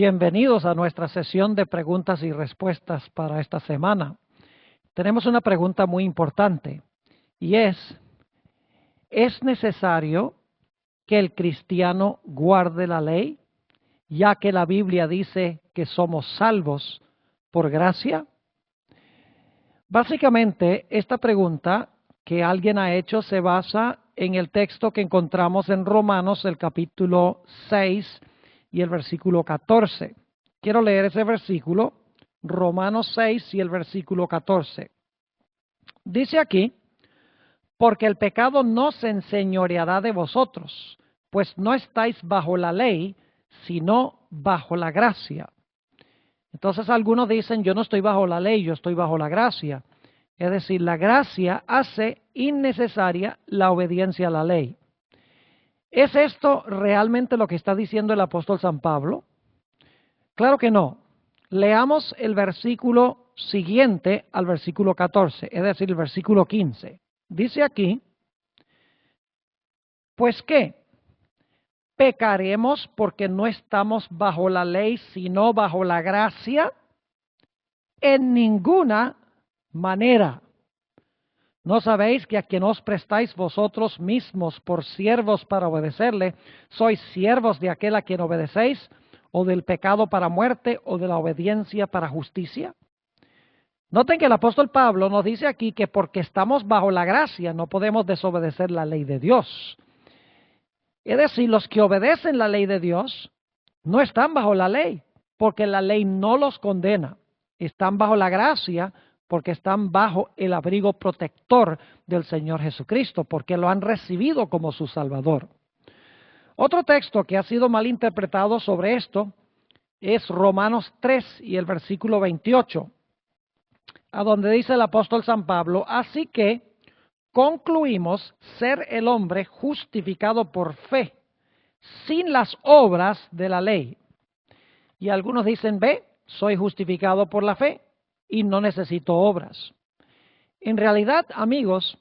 Bienvenidos a nuestra sesión de preguntas y respuestas para esta semana. Tenemos una pregunta muy importante y ¿es necesario que el cristiano guarde la ley, ya que la Biblia dice que somos salvos por gracia? Básicamente, esta pregunta que alguien ha hecho se basa en el texto que encontramos en Romanos, el capítulo 6 y el versículo 14. Quiero leer ese versículo, Romanos 6 y el versículo 14. Dice aquí: porque el pecado no se enseñoreará de vosotros, pues no estáis bajo la ley, sino bajo la gracia. Entonces algunos dicen, yo no estoy bajo la ley, yo estoy bajo la gracia. Es decir, la gracia hace innecesaria la obediencia a la ley. ¿Es esto realmente lo que está diciendo el apóstol San Pablo? Claro que no. Leamos el versículo siguiente al versículo 14, es decir, el versículo 15. Dice aquí: pues ¿qué? ¿Pecaremos porque no estamos bajo la ley, sino bajo la gracia? En ninguna manera. ¿No sabéis que a quien os prestáis vosotros mismos por siervos para obedecerle, sois siervos de aquel a quien obedecéis, o del pecado para muerte, o de la obediencia para justicia? Noten que el apóstol Pablo nos dice aquí que porque estamos bajo la gracia no podemos desobedecer la ley de Dios. Es decir, los que obedecen la ley de Dios no están bajo la ley, porque la ley no los condena. Están bajo la gracia porque están bajo el abrigo protector del Señor Jesucristo, porque lo han recibido como su Salvador. Otro texto que ha sido mal interpretado sobre esto es Romanos 3 y el versículo 28, a donde dice el apóstol San Pablo: así que concluimos ser el hombre justificado por fe, sin las obras de la ley. Y algunos dicen, ve, soy justificado por la fe y no necesito obras. En realidad, amigos,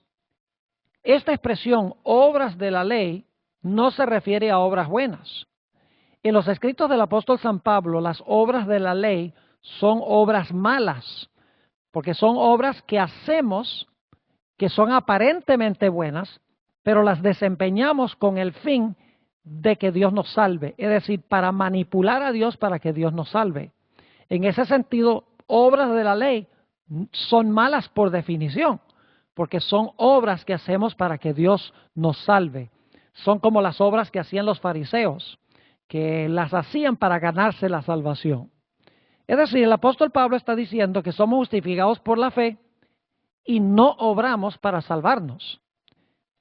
esta expresión, obras de la ley, no se refiere a obras buenas. En los escritos del apóstol San Pablo, las obras de la ley son obras malas, porque son obras que hacemos, que son aparentemente buenas, pero las desempeñamos con el fin de que Dios nos salve, es decir, para manipular a Dios para que Dios nos salve. En ese sentido, obras de la ley son malas por definición, porque son obras que hacemos para que Dios nos salve. Son como las obras que hacían los fariseos, que las hacían para ganarse la salvación. Es decir, el apóstol Pablo está diciendo que somos justificados por la fe y no obramos para salvarnos.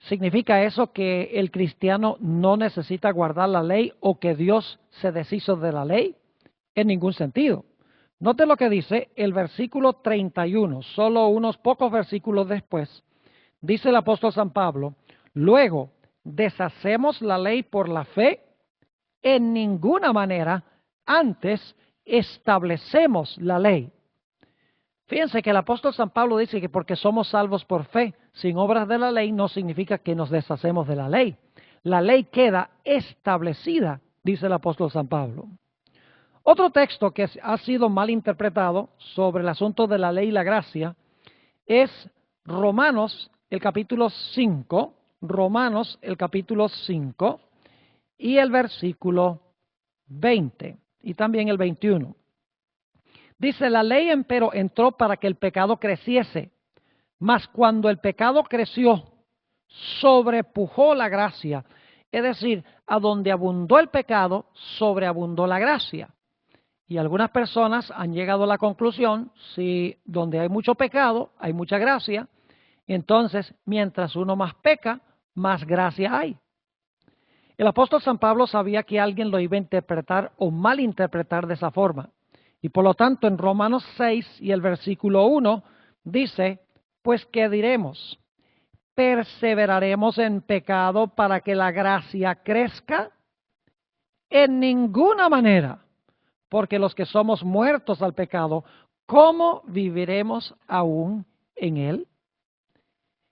¿Significa eso que el cristiano no necesita guardar la ley o que Dios se deshizo de la ley? En ningún sentido. Note lo que dice el versículo 31, solo unos pocos versículos después. Dice el apóstol San Pablo: luego, ¿deshacemos la ley por la fe? En ninguna manera, antes establecemos la ley. Fíjense que el apóstol San Pablo dice que porque somos salvos por fe, sin obras de la ley, no significa que nos deshacemos de la ley. La ley queda establecida, dice el apóstol San Pablo. Otro texto que ha sido mal interpretado sobre el asunto de la ley y la gracia es Romanos, el capítulo 5, Romanos, el capítulo 5 y el versículo 20 y también el 21. Dice: la ley empero entró para que el pecado creciese, mas cuando el pecado creció, sobrepujó la gracia. Es decir, a donde abundó el pecado, sobreabundó la gracia. Y algunas personas han llegado a la conclusión, si donde hay mucho pecado, hay mucha gracia, entonces mientras uno más peca, más gracia hay. El apóstol San Pablo sabía que alguien lo iba a interpretar o malinterpretar de esa forma. Y por lo tanto en Romanos 6 y el versículo 1 dice: pues ¿qué diremos? ¿Perseveraremos en pecado para que la gracia crezca? En ninguna manera, porque los que somos muertos al pecado, ¿cómo viviremos aún en él?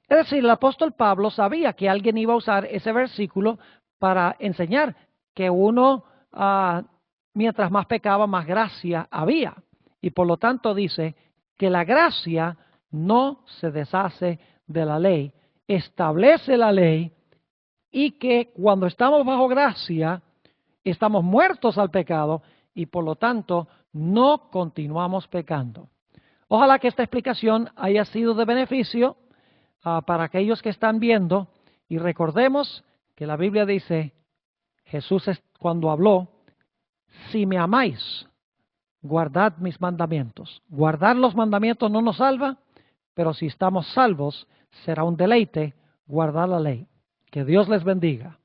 Es decir, el apóstol Pablo sabía que alguien iba a usar ese versículo para enseñar que uno mientras más pecaba, más gracia había. Y por lo tanto dice que la gracia no se deshace de la ley, establece la ley, y que cuando estamos bajo gracia, estamos muertos al pecado y por lo tanto no continuamos pecando. Ojalá que esta explicación haya sido de beneficio para aquellos que están viendo, y recordemos que la Biblia dice, Jesús cuando habló, si me amáis, guardad mis mandamientos. Guardar los mandamientos no nos salva, pero si estamos salvos, será un deleite guardar la ley. Que Dios les bendiga.